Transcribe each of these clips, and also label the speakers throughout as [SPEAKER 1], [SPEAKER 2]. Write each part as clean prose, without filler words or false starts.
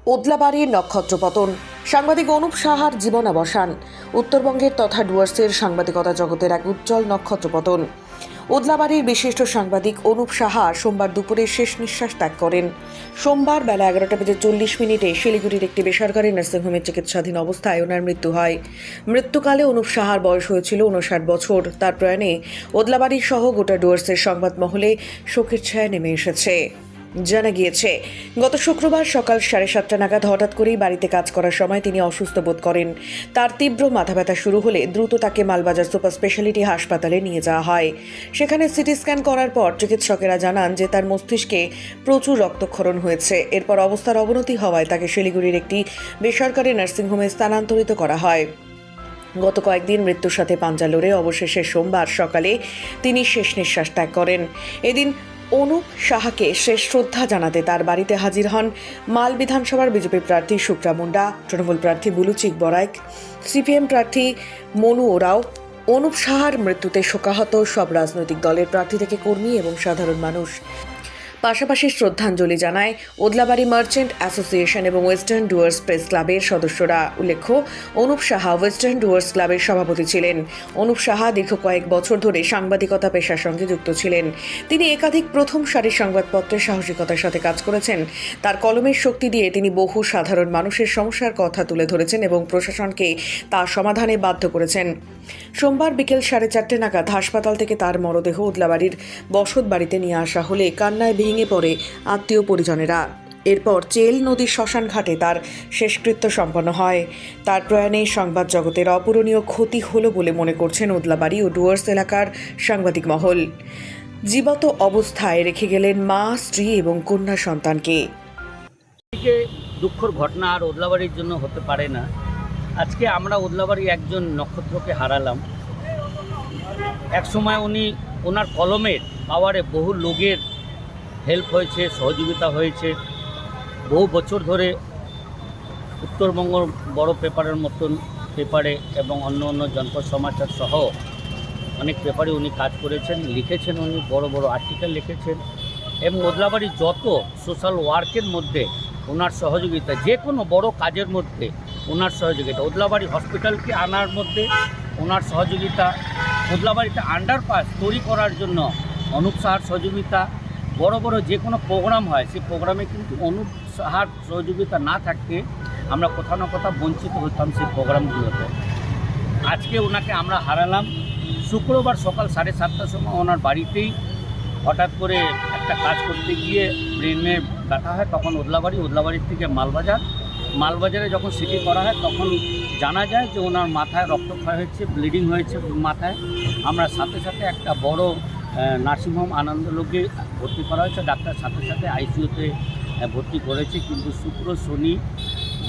[SPEAKER 1] ওদলাবাড়ির নক্ষত্রপতন, সাংবাদিক অনুপ সাহার জীবনাবসান। উত্তরবঙ্গের তথা ডুয়ার্সের সাংবাদিকতা জগতের এক উজ্জ্বল নক্ষত্রপতন। ওদলাবাড়ির বিশিষ্ট সাংবাদিক অনুপ সাহা সোমবার দুপুরে শেষ নিঃশ্বাস ত্যাগ করেন। সোমবার বেলা 11:40 শিলিগুড়ির একটি বেসরকারি নার্সিংহোমে চিকিৎসাধীন অবস্থায় ওনার মৃত্যু হয়। মৃত্যুকালে অনুপ সাহার বয়স হয়েছিল 59 বছর। তার প্রয়াণে ওদলাবাড়ি সহ গোটা ডুয়ার্সের সংবাদ মহলে শোকের ছায়া নেমে এসেছে। জানা গিয়েছে, গত শুক্রবার সকাল 7:30 নাগাদ হঠাৎ করেই বাড়িতে কাজ করার সময় তিনি অসুস্থ বোধ করেন। তার তীব্র মাথা ব্যথা শুরু হলে দ্রুত তাকে মালবাজার সুপার স্পেশালিটি হাসপাতালে নিয়ে যাওয়া হয়। সেখানে সিটি স্ক্যান করার পর চিকিৎসকেরা জানান যে তার মস্তিষ্কে প্রচুর রক্তক্ষরণ হয়েছে। এরপর অবস্থার অবনতি হওয়ায় তাকে শিলিগুড়ির একটি বেসরকারি নার্সিংহোমে স্থানান্তরিত করা হয়। গত কয়েকদিন মৃত্যুর সাথে পাঞ্জা লড়ে অবশেষে সোমবার সকালে তিনি শেষ নিঃশ্বাস ত্যাগ করেন। এদিন অনুপ সাহাকে শেষ শ্রদ্ধা জানাতে তার বাড়িতে হাজির হন মাল বিধানসভার বিজেপি প্রার্থী শুক্রা মুন্ডা, তৃণমূল প্রার্থী বুলুচিক বরাইক, সিপিএম প্রার্থী মনু ওরাও। অনুপ সাহার মৃত্যুতে শোকাহত সব রাজনৈতিক দলের প্রার্থী থেকে কর্মী এবং সাধারণ মানুষ। পাশাপাশি শ্রদ্ধাঞ্জলি জানায় ওদলাবাড়ি মার্চেন্ট অ্যাসোসিয়েশন এবং ওয়েস্টার্ন ডুয়ার্স প্রেস ক্লাবের সদস্যরা। উল্লেখ্য, অনুপ সাহা ওয়েস্টার্ন ডুয়ার্স ক্লাবের সভাপতি ছিলেন। অনুপ সাহা দীর্ঘ কয়েক বছর ধরে সাংবাদিকতা পেশার সঙ্গে যুক্ত ছিলেন। তিনি একাধিক প্রথম সারির সংবাদপত্রের সাহসিকতার সাথে কাজ করেছেন। তার কলমের শক্তি দিয়ে তিনি বহু সাধারণ মানুষের সমস্যার কথা তুলে ধরেছেন এবং প্রশাসনকে তা সমাধানে বাধ্য করেছেন। সোমবার বিকেল 4:30 নাগাদ হাসপাতাল থেকে তার মরদেহ ওদলাবাড়ির বসত বাড়িতে নিয়ে আসা হলে কান্নায় ভেঙে পড়ে আত্মীয় পরিজনেরা। এরপর চেল নদীর শ্মশান ঘাটে তার শেষকৃত্য সম্পন্ন হয়। তার প্রয়াণে সংবাদ জগতের অপূরণীয় ক্ষতি হলো বলে মনে করছেন ওদলাবাড়ি ও ডুয়ার্স এলাকার সাংবাদিক মহল। জীবত অবস্থায় রেখে গেলেন মা, স্ত্রী এবং কন্যা সন্তানকে।
[SPEAKER 2] দুঃখের ঘটনা আর ওদলাবাড়ির জন্য হতে পারে না। আজকে আমরা ওদলাবাড়ি একজন নক্ষত্রকে হারালাম। একসময় ওনার কলমের পাওয়ারে বহু লোকের হেল্প হয়েছে, সহযোগিতা হয়েছে। বহু বছর ধরে উত্তরবঙ্গ বড় পেপারের মতন পেপারে এবং অন্য অন্য জনপদ সমাচার সহ অনেক পেপারে উনি কাজ করেছেন, লিখেছেন। উনি বড় বড় আর্টিকেল লিখেছেন এবং ওদলাবাড়ির যত সোশ্যাল ওয়ার্কের মধ্যে ওনার সহযোগিতা, যে কোনো বড় কাজের মধ্যে ওনার সহযোগিতা, ওদলাবাড়ি হসপিটালকে আনার মধ্যে ওনার সহযোগিতা, ওদলাবাড়িতে আন্ডারপাস তৈরি করার জন্য অনুপ সাহার সহযোগিতা, বড় বড় যে কোনো প্রোগ্রাম হয় সেই প্রোগ্রামে কিন্তু অনুপ সাহার সহযোগিতা না থাকতে আমরা কোথাও না কোথাও বঞ্চিত হতাম সেই প্রোগ্রামগুলোতে। আজকে ওনাকে আমরা হারালাম। শুক্রবার সকাল 7:30টার সময় ওনার বাড়িতেই হঠাৎ করে একটা কাজ করতে গিয়ে ব্রেনে ব্যথা হয়। তখন ওদলাবাড়ির থেকে মালবাজারে যখন সিটি করা হয় তখন জানা যায় যে ওনার মাথায় রক্তক্ষয় হয়েছে, ব্লিডিং হয়েছে মাথায়। আমরা সাথে সাথে একটা বড় নার্সিংহোম আনন্দলোকে ভর্তি করা হয়েছে। ডাক্তার সাথে সাথে আইসিইউতে ভর্তি করেছে। কিন্তু শুক্র, শনি,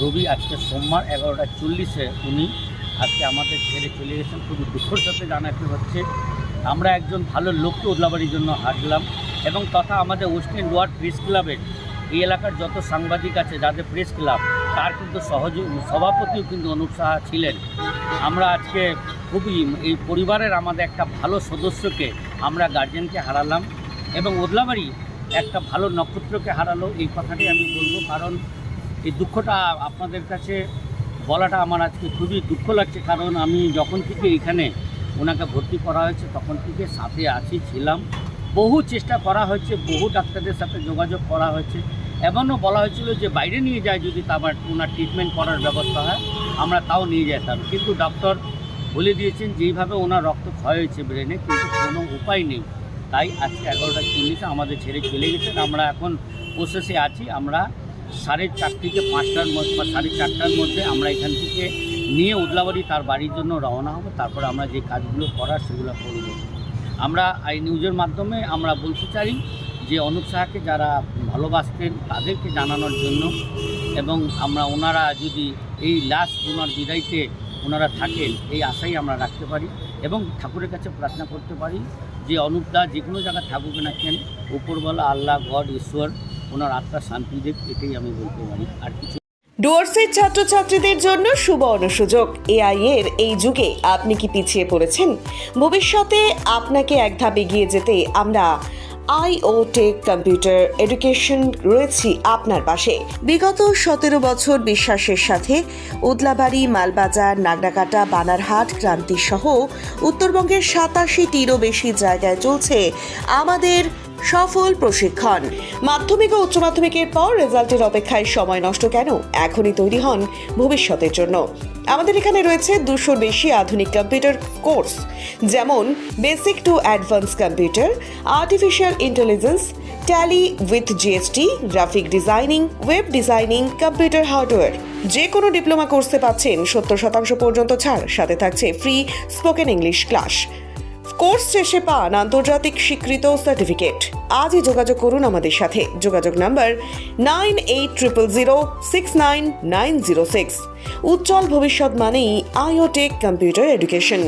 [SPEAKER 2] রবি, আজকে সোমবার 11:40 উনি আজকে আমাদের ছেড়ে চলে গেছেন। খুবই দুঃখের সাথে জানাতে হচ্ছে আমরা একজন ভালো লোককে ওদলাবাড়ির জন্য হারলাম। এবং তথা আমাদের ওয়েস্টার্ন ডুয়ার্স প্রেস ক্লাবের এই এলাকার যত সাংবাদিক আছে, যাদের প্রেস ক্লাব, তার কিন্তু সভাপতিও কিন্তু অনুপ সাহা ছিলেন। আমরা আজকে খুবই এই পরিবারের আমাদের একটা ভালো সদস্যকে আমরা গার্জেনকে হারালাম এবং ওদলাবাড়ি একটা ভালো নক্ষত্রকে হারালো, এই কথাটি আমি বলবো। কারণ এই দুঃখটা আপনাদের কাছে বলাটা আমার আজকে খুবই দুঃখ লাগছে। কারণ আমি যখন থেকে এখানে ওনাকে ভর্তি করা হয়েছে তখন থেকে সাথে ছিলাম। বহু চেষ্টা করা হয়েছে, বহু ডাক্তারদের সাথে যোগাযোগ করা হয়েছে। এমনও বলা হয়েছিল যে বাইরে নিয়ে যায় যদি ওনার ট্রিটমেন্ট করার ব্যবস্থা হয় আমরা তাও নিয়ে যেতাম। কিন্তু ডক্টর বলে দিয়েছেন যেইভাবে ওনার রক্ত ক্ষয় হয়েছে ব্রেনে, কিন্তু কোনো উপায় নেই। তাই আজকে 11:40 আমাদের ছেড়ে চলে গেছেন। আমরা এখন প্রসেসে আছি। আমরা 4:30 থেকে 5টার মধ্যে বা 4:30টার মধ্যে আমরা এখান থেকে নিয়ে ওদলাবাড়ি তার বাড়ির জন্য রওনা হব। তারপর আমরা যে কাজগুলো করার সেগুলো করব। আমরা এই নিউজের মাধ্যমে আমরা বলতে চাই যে অনুপ সাহাকে যারা ভালোবাসতেন তাদেরকে জানানোর জন্য, এবং ওনারা যদি এই লাস্ট ওনার বিদায়তে ওনারা থাকেন এই আশাই আমরা রাখতে পারি এবং ঠাকুরের কাছে প্রার্থনা করতে পারি যে অনুপদা যে কোনো জায়গায় থাকুক না কেন, উপরওয়ালা আল্লাহ, গড, ঈশ্বর ওনার আত্মার শান্তি দেব, এটাই আমি বলতে পারি। আর কিছু
[SPEAKER 1] ডুয়ার্সের ছাত্রছাত্রীদের জন্য সুবর্ণ সুযোগ। এআই এর এই যুগে আপনি কি পিছিয়ে পড়েছেন? ভবিষ্যতে আপনাকে এক ধাপ এগিয়ে যেতে আমরা আইওটেক কম্পিউটার এডুকেশন রয়েছি আপনার পাশে। বিগত 17 বছর বিশ্বাসের সাথে উদলাবাড়ি, মালবাজার, নাগরাকাটা, বানারহাট, ক্রান্তি সহ উত্তরবঙ্গের 87টিরও বেশি জায়গায় চলছে আমাদের সফল প্রশিক্ষণ। মাধ্যমিক ও উচ্চ মাধ্যমিকের পর রেজাল্টের অপেক্ষায় সময় নষ্ট কেন? এখনই তৈরি হন ভবিষ্যতের জন্য। আমাদের এখানে রয়েছে 200-র বেশি আধুনিক কম্পিউটার কোর্স, যেমন basic to advance computer, artificial intelligence, tally with GST, graphic designing, web designing, computer hardware. যে কোনো ডিপ্লোমা কোর্সে পাচ্ছেন 70% পর্যন্ত ছাড়, সাথে থাকছে free spoken English class. Course শেষে পান আন্তর্জাতিক স্বীকৃত সার্টিফিকেট। আজই যোগাযোগ করুন আমাদের সাথে। যোগাযোগ নাম্বার 9800069906। উজ্জ্বল ভবিষ্যৎ মানেই আইওটেক কম্পিউটার এডুকেশন।